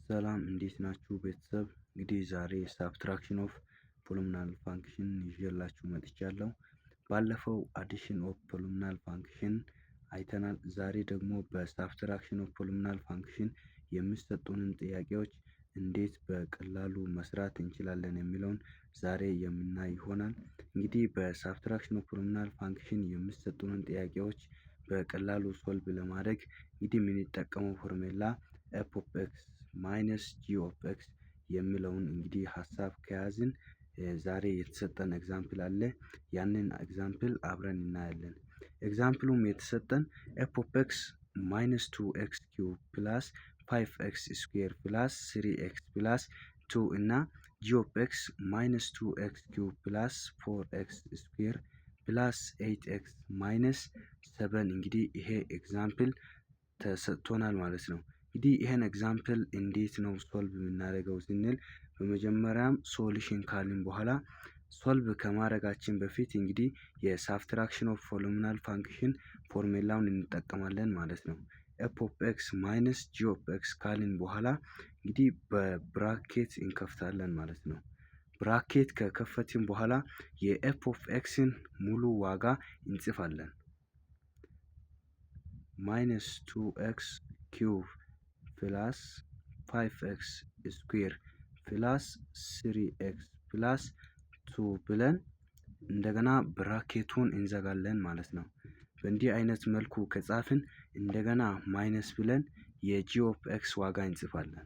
ሰላም እንዴት ናችሁ ቤተሰብ? እንግዲህ ዛሬ ሳብትራክሽን ኦፍ ፖሊኖሚያል ፋንክሽን ይዤላችሁ መጥቻለሁ። ባለፈው አዲሽን ኦፍ ፖሊኖሚያል ፋንክሽን አይተናል። ዛሬ ደግሞ በሳብትራክሽን ኦፍ ፖሊኖሚያል ፋንክሽን የሚሰጡንን ጥያቄዎች እንዴት በቀላሉ መስራት እንችላለን የሚለውን ዛሬ የምናይ ይሆናል። እንግዲህ በሳብትራክሽን ኦፍ ፖሊኖሚያል ፋንክሽን የሚሰጡንን ጥያቄዎች በቀላሉ ሶልቭ ለማድረግ እንግዲህ የምንጠቀመው ፎርሙላ ኤፍ ኦፍ ኤክስ ማይነስ ጂ ኦፍ ኤክስ የሚለውን እንግዲህ ሀሳብ ከያዝን ዛሬ የተሰጠን ኤግዛምፕል አለ። ያንን ኤግዛምፕል አብረን እናያለን። ኤግዛምፕሉም የተሰጠን ኤፍ ኦፍ ኤክስ ማይነስ 2x ኪዩብ ፕላስ 5x ስኩዌር ፕላስ 3x ፕላስ 2 እና ጂ ኦፍ ኤክስ ማይነስ 2x ኪዩብ ፕላስ 4x ስኩዌር ፕላስ 8x ማይነስ 7 እንግዲህ ይሄ ኤግዛምፕል ተሰጥቶናል ማለት ነው። እንግዲህ ይሄን ኤግዛምፕል እንዴት ነው ሶልቭ የምናደርገው ስንል በመጀመሪያም ሶሉሽን ካልን በኋላ ሶልቭ ከማድረጋችን በፊት እንግዲህ የሳብትራክሽን ኦፍ ፖሊኖሚያል ፋንክሽን ፎርሙላውን እንጠቀማለን ማለት ነው። ኤፍ ኦፍ ኤክስ ማይነስ ጂ ኦፍ ኤክስ ካልን በኋላ እንግዲህ በብራኬት እንከፍታለን ማለት ነው። ብራኬት ከከፈትን በኋላ የኤፍ ኦፍ ኤክስን ሙሉ ዋጋ እንጽፋለን። ማይነስ 2x ኪዩብ ፕላስ 5x ስኩዌር ፕላስ 3x ፕላስ 2 ብለን እንደገና ብራኬቱን እንዘጋለን ማለት ነው። በእንዲህ አይነት መልኩ ከጻፍን እንደገና ማይነስ ብለን የጂ ኦፍ ኤክስ ዋጋ እንጽፋለን።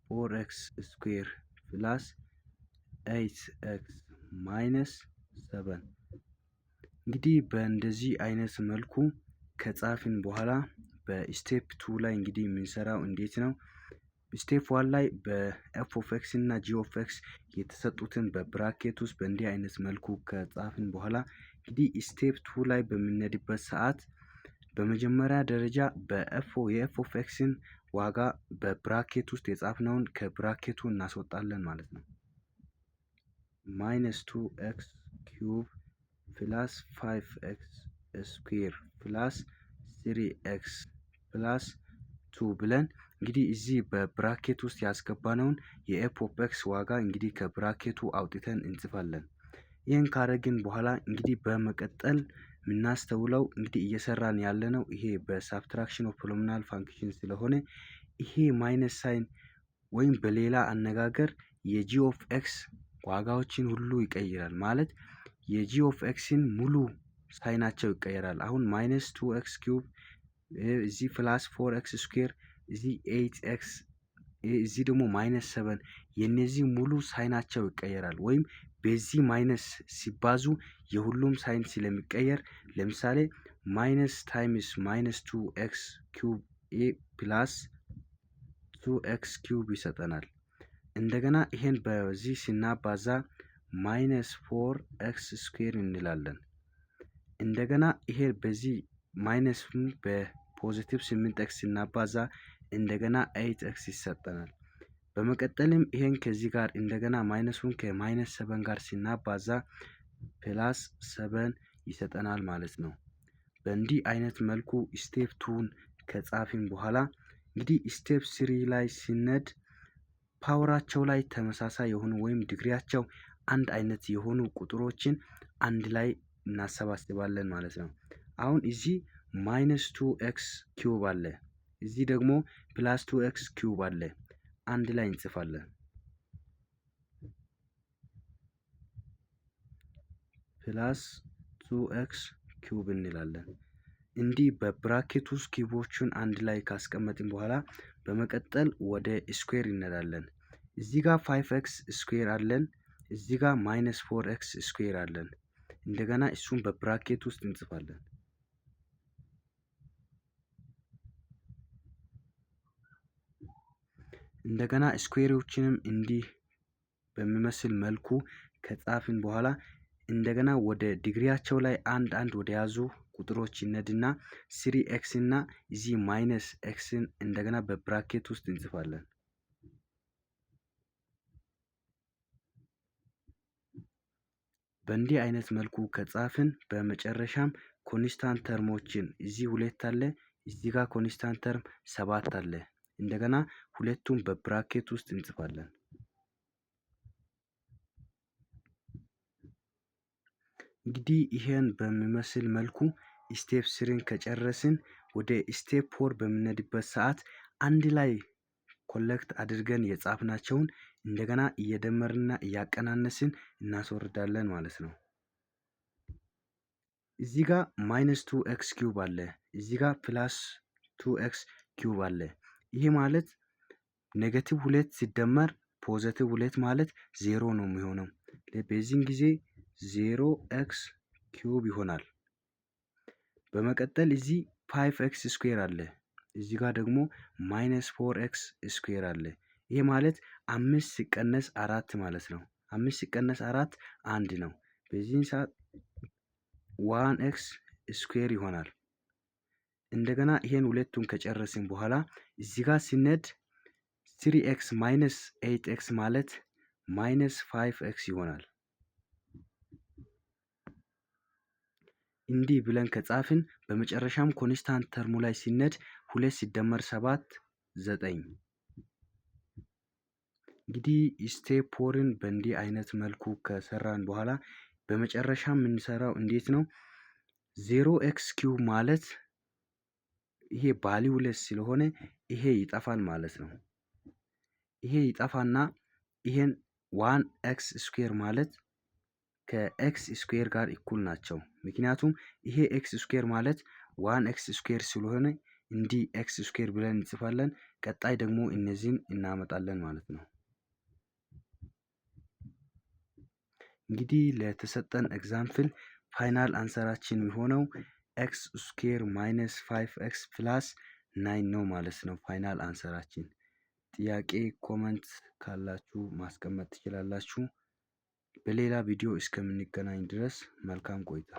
ፎር ኤክስ ስኩዌር ፕላስ 8x ማይነስ 7 እንግዲህ በእንደዚህ አይነት መልኩ ከጻፍን በኋላ በስቴፕ 2 ላይ እንግዲህ የምንሰራው እንዴት ነው? ስቴፕ 1 ላይ በኤፍ ኦፍ ኤክስ እና ጂ ኦፍ ኤክስ የተሰጡትን በብራኬት ውስጥ በእንዲህ አይነት መልኩ ከጻፍን በኋላ እንግዲህ ስቴፕ 2 ላይ በምንሄድበት ሰዓት በመጀመሪያ ደረጃ የኤፍ ኦፍ ኤክስን ዋጋ በብራኬት ውስጥ የጻፍነውን ከብራኬቱ እናስወጣለን ማለት ነው። ማይነስ 2x ኪዩብ ፕላስ 5x ስኩዌር ፕላስ 3x ፕላስ 2 ብለን እንግዲህ እዚህ በብራኬት ውስጥ ያስገባነውን የኤፍ ኦፍ ኤክስ ዋጋ እንግዲህ ከብራኬቱ አውጥተን እንጽፋለን። ይህን ካረግን በኋላ እንግዲህ በመቀጠል የምናስተውለው እንግዲህ እየሰራን ያለነው ይሄ በሳብትራክሽን ኦፍ ፖሊኖሚያል ፋንክሽን ስለሆነ ይሄ ማይነስ ሳይን ወይም በሌላ አነጋገር የጂ ኦፍ ኤክስ ዋጋዎችን ሁሉ ይቀይራል ማለት የጂ ኦፍ ኤክስን ሙሉ ሳይናቸው ይቀየራል። አሁን ማይነስ 2x ኪዩብ እዚህ ፕላስ 4x ስኩዌር እዚህ 8x እዚህ ደግሞ ማይነስ 7 የነዚህ ሙሉ ሳይናቸው ይቀየራል። ወይም በዚህ ማይነስ ሲባዙ የሁሉም ሳይን ስለሚቀየር ለምሳሌ ማይነስ ታይምስ ማይነስ 2x ኪዩብ ፕላስ 2x ኪዩብ ይሰጠናል። እንደገና ይሄን በዚህ ሲናባዛ ማይነስ 4x ስኩዌር እንላለን። እንደገና ይሄ በዚህ ማይነስን በፖዚቲቭ 8x ሲናባዛ እንደገና 8x ይሰጠናል። በመቀጠልም ይሄን ከዚህ ጋር እንደገና ማይነሱን ከማይነስ 7 ጋር ሲናባዛ ፕላስ 7 ይሰጠናል ማለት ነው። በእንዲህ አይነት መልኩ ስቴፕ 2ን ከጻፍን በኋላ እንግዲህ ስቴፕ 3 ላይ ሲነድ ፓወራቸው ላይ ተመሳሳይ የሆኑ ወይም ዲግሪያቸው አንድ አይነት የሆኑ ቁጥሮችን አንድ ላይ እናሰባስባለን ማለት ነው። አሁን እዚህ ማይነስ 2x ኪዩብ አለ፣ እዚህ ደግሞ ፕላስ 2x ኪዩብ አለ። አንድ ላይ እንጽፋለን። ፕላስ 2x ኪዩብ እንላለን። እንዲህ በብራኬት ውስጥ ኪዩቦቹን አንድ ላይ ካስቀመጥን በኋላ በመቀጠል ወደ ስኩዌር እንሄዳለን። እዚህ ጋር 5x ስኩዌር አለን፣ እዚህ ጋር ማይነስ 4x ስኩዌር አለን። እንደገና እሱን በብራኬት ውስጥ እንጽፋለን። እንደገና ስኩዌሮችንም እንዲህ በሚመስል መልኩ ከጻፍን በኋላ እንደገና ወደ ዲግሪያቸው ላይ አንድ ወደ ያዙ ቁጥሮች ይነድና 3x እና እዚህ ማይነስ ኤክስን እንደገና በብራኬት ውስጥ እንጽፋለን። በእንዲህ አይነት መልኩ ከጻፍን በመጨረሻም ኮንስታንት ተርሞችን እዚህ 2 አለ፣ እዚህ ጋር ኮንስታንት ተርም 7 አለ። እንደገና ሁለቱም በብራኬት ውስጥ እንጽፋለን። እንግዲህ ይሄን በሚመስል መልኩ ስቴፕ 3ን ከጨረስን ወደ ስቴፕ 4 በምንሄድበት ሰዓት አንድ ላይ ኮሌክት አድርገን የጻፍናቸውን እንደገና እየደመርንና እያቀናነስን እናስወርዳለን ማለት ነው። እዚህ ጋር -2x ኪዩብ አለ፣ እዚህ ጋር +2x ኪዩብ አለ። ይሄ ማለት -2 ሲደመር +2 ማለት 0 ነው የሚሆነው። በዚህን ጊዜ 0x ኪዩብ ይሆናል። በመቀጠል እዚህ 5x ስኩዌር አለ፣ እዚህ ጋር ደግሞ -4x ስኩዌር አለ። ይሄ ማለት 5 ሲቀነስ 4 ማለት ነው። 5 ሲቀነስ 4 1 ነው። በዚህን ሰዓት 1x ስኩዌር ይሆናል። እንደገና ይሄን ሁለቱን ከጨረስን በኋላ እዚህ ጋር ሲነድ 3x ማይነስ 8x ማለት -5x ይሆናል። እንዲህ ብለን ከጻፍን በመጨረሻም ኮንስታንት ተርሙ ላይ ሲነድ 2 ሲደመር 7 9። እንግዲህ ስቴፕ 4ን በእንዲህ አይነት መልኩ ከሰራን በኋላ በመጨረሻ የምንሰራው እንዴት ነው? 0x ኪዩብ ማለት ይሄ ቫልዩ ለስ ስለሆነ ይሄ ይጠፋል ማለት ነው። ይሄ ይጠፋና ይሄን 1x ስኩዌር ማለት ከኤክስ ስኩዌር ጋር እኩል ናቸው። ምክንያቱም ይሄ ኤክስ ስኩዌር ማለት 1x ስኩዌር ስለሆነ እንዲህ ኤክስ ስኩዌር ብለን እንጽፋለን። ቀጣይ ደግሞ እነዚህን እናመጣለን ማለት ነው። እንግዲህ ለተሰጠን ኤግዛምፕል ፋይናል አንሰራችን የሚሆነው ኤክስ ስኩዌር ማይነስ 5x ፕላስ 9 ነው ማለት ነው ፋይናል አንሰራችን። ጥያቄ ኮመንት ካላችሁ ማስቀመጥ ትችላላችሁ። በሌላ ቪዲዮ እስከምንገናኝ ድረስ መልካም ቆይታ